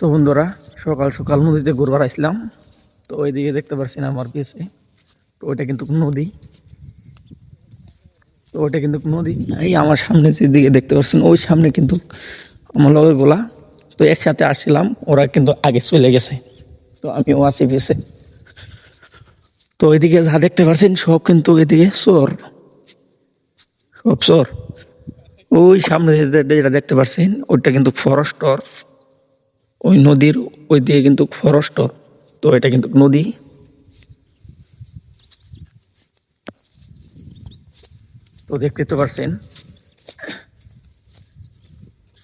তো বন্ধুরা, সকাল সকাল নদীতে ঘুরবার আসলাম। তো ওইদিকে দেখতে পাচ্ছেন আমার পিছে, তো ওইটা কিন্তু নদী। তো ওইটা কিন্তু নদী, এই আমার সামনে যেদিকে দেখতে পাচ্ছেন ওই সামনে কিন্তু আমার লগের গোলা। তো একসাথে আসছিলাম, ওরা কিন্তু আগে চলে গেছে, তো আমিও আছি পিছে। তো ওইদিকে যা দেখতে পাচ্ছেন সব কিন্তু এদিকে চোর, সব চোর। ওই সামনে যেটা দেখতে পাচ্ছেন ওইটা কিন্তু ফরেস্টর, ওই নদীর ওই দিকে কিন্তু ফরেস্টর। তো এটা কিন্তু নদী। তো দেখতে তো পারছেন,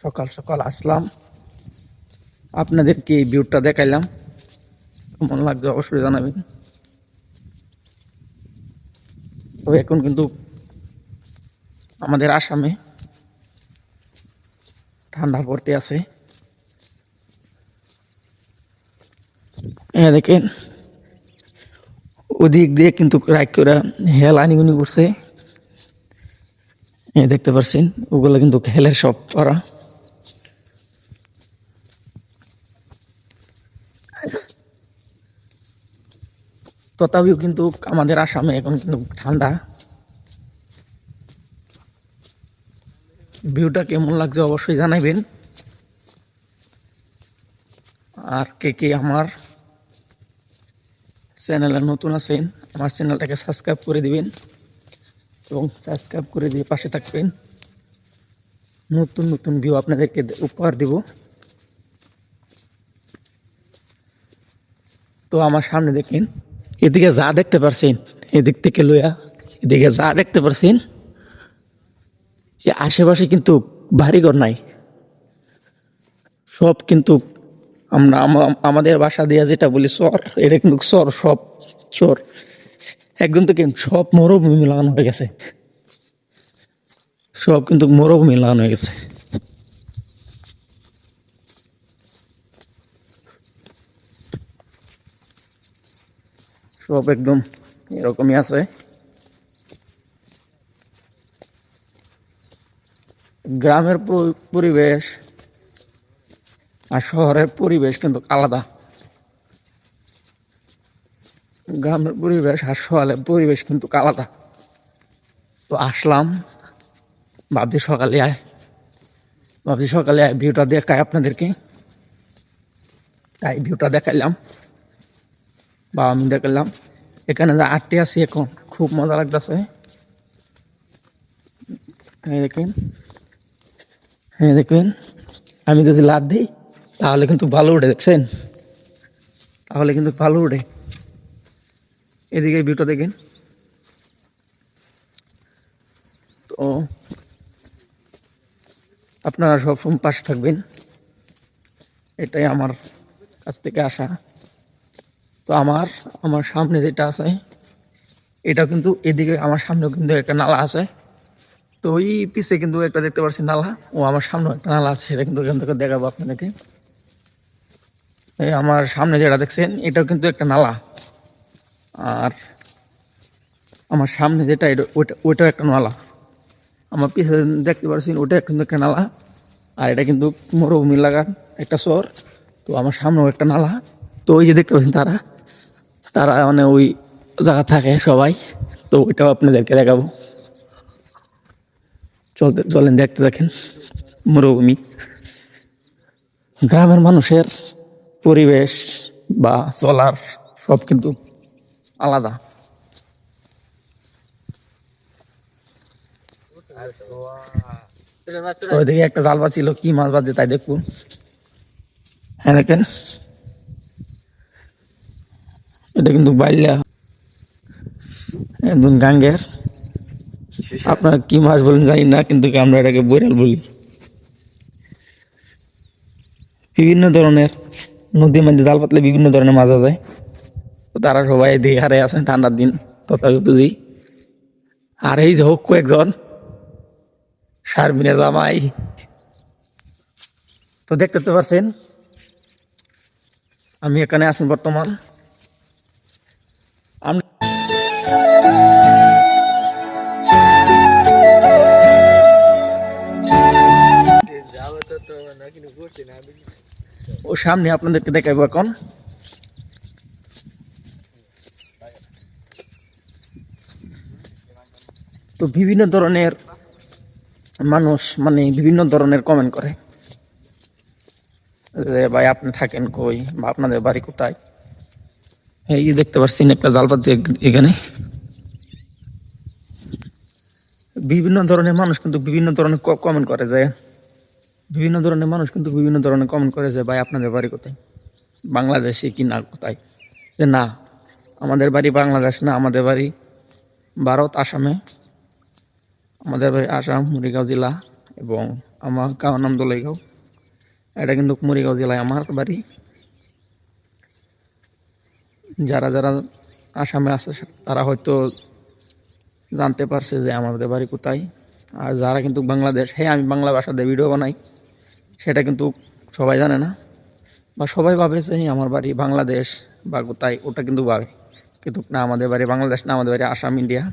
সকাল সকাল আসলাম, আপনাদেরকে এই ভিউটা দেখাইলাম। কেমন লাগছে অবশ্যই জানাবেন। তো এখন কিন্তু আমাদের আসামে ঠান্ডা পড়তে আছে। দেখেন ওদিক দিয়ে কিন্তু রাইক করে হেল আনিগুনি করছে। দেখতে পাচ্ছেন ওগুলো কিন্তু হেলের সব করা। তথাপিও কিন্তু আমাদের আসামে এখন কিন্তু ঠান্ডা। ভিউটা কেমন লাগছে অবশ্যই জানাবেন। আর কে কে আমার চ্যানেলে নতুন আছেন, আমার চ্যানেলটাকে সাবস্ক্রাইব করে দিবেন এবং সাবস্ক্রাইব করে দিয়ে পাশে থাকবেন। নতুন নতুন ভিউ আপনাদেরকে উপহার দিব। তো আমার সামনে দেখেন, এদিকে যা দেখতে পারছেন, এদিক থেকে লইয়া এদিকে যা দেখতে পারছেন, আশেপাশে কিন্তু বাড়িঘর নাই। সব কিন্তু আমরা আমাদের বাসা দিয়া যেটা বলি চর, এটা কিন্তু চর, সব চর। একদম তো কেন সব মরুভূমি লাগানো হয়ে গেছে, সব কিন্তু মরুভূমি লাগানো হয়ে গেছে। সব একদম এরকমই আছে। গ্রামের পরিবেশ আর শহরের পরিবেশ কিন্তু আলাদা। গ্রামের পরিবেশ আর শহরের পরিবেশ কিন্তু আলাদা। তো আসলাম, ভাবছি সকালে আয় ভিউটা দেখাই আপনাদেরকে। তাই ভিউটা দেখাইলাম বা আমি দেখালাম। এখানে যে আটটি আছি এখন, খুব মজা লাগতেছে। দেখেন, দেখবেন আমি যদি লাভ দিই তাহলে কিন্তু ভালো উঠে, দেখছেন? তাহলে কিন্তু ভালো উঠে। এদিকে ভিউটা দেখেন। তো আপনারা সবসময় পাশে থাকবেন, এটাই আমার কাছ থেকে আসা। তো আমার সামনে যেটা আছে এটা কিন্তু এদিকে, আমার সামনেও কিন্তু একটা নালা আছে। তো ওই পিছে কিন্তু একটা দেখতে পাচ্ছি নালা, ও আমার সামনে একটা নালা আছে, সেটা কিন্তু এখান থেকে দেখাবো আপনাদেরকে। এই আমার সামনে যেটা দেখছেন এটাও কিন্তু একটা নালা, আর আমার সামনে যেটা ওইটাও একটা নালা। আমার পিছনে দেখতে পাচ্ছেন ওটা কিন্তু একটা নালা, আর এটা কিন্তু মরুভূমি লাগার একটা শহর। তো আমার সামনেও একটা নালা। তো ওই যে দেখতে পাচ্ছেন তারা তারা মানে ওই জায়গা থাকে সবাই। তো ওইটাও আপনাদেরকে দেখাবো। চলেন দেখতে দেখেন মরুভূমি। গ্রামের মানুষের পরিবেশ বা চলার সব কিন্তু আলাদা। ওইদিকে একটা জাল ছিল, কি মাছ বাজছে তাই দেখুন। হ্যাঁ দেখেন, এটা কিন্তু বাইলা একদম গাঙ্গের। আপনারা কি মাছ বলেন জানি না, কিন্তু আমরা এটাকে বৈরাল বলি। বিভিন্ন ধরনের নদীর মধ্যে জাল পাতলে বিভিন্ন ধরনের মাছ যায়। তো তারা সবাই এদিকে হারে আছেন ঠান্ডার দিন, তথাপি বুঝি। আর এই যে হোক কয়েকজন শারমিনে জামাই। তো দেখতে তো পাচ্ছেন আমি এখানে আছি বর্তমান। ও সামনে আপনাদেরকে দেখাবো এখন। তো বিভিন্ন ধরনের মানুষ মানে বিভিন্ন ধরনের কমেন্ট করে যে ভাই আপনি থাকেন কই বা আপনাদের বাড়ি কোথায়। এই যে দেখতে পাচ্ছেন একটা জাল পাচ্ছি এখানে। বিভিন্ন ধরনের মানুষ কিন্তু বিভিন্ন ধরনের কমেন্ট করে যে বিভিন্ন ধরনের মানুষ কিন্তু বিভিন্ন ধরনের কমেন্ট করে যে ভাই আপনাদের বাড়ি কোথায়, বাংলাদেশে কি না কোথায়। যে না, আমাদের বাড়ি বাংলাদেশ না, আমাদের বাড়ি ভারত, আসামে। আমাদের বাড়ি আসাম, মরিগাঁও জেলা, এবং আমার গাঁও নাম দোলাইগাঁও। এটা কিন্তু মরিগাঁও জেলায় আমার বাড়ি। যারা যারা আসামে আছে তারা হয়তো জানতে পারছে যে আমাদের বাড়ি কোথায়। আর যারা কিন্তু বাংলাদেশ, হ্যাঁ আমি বাংলা ভাষাতে ভিডিও বানাই, সেটা কিন্তু সবাই জানে না, বা সবাই ভাবে যে আমার বাড়ি বাংলাদেশ বা কোথায়, ওটা কিন্তু ভাবে। কিন্তু না, আমাদের বাড়ি বাংলাদেশ না, আমাদের বাড়ি আসাম, ইন্ডিয়া।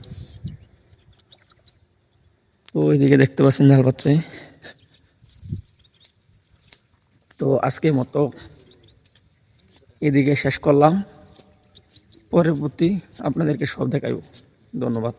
তো ওইদিকে দেখতে পাচ্ছেন জাল পাচ্ছে। তো আজকের মতো এদিকে শেষ করলাম, পরবর্তী আপনাদেরকে সব দেখাইব। ধন্যবাদ।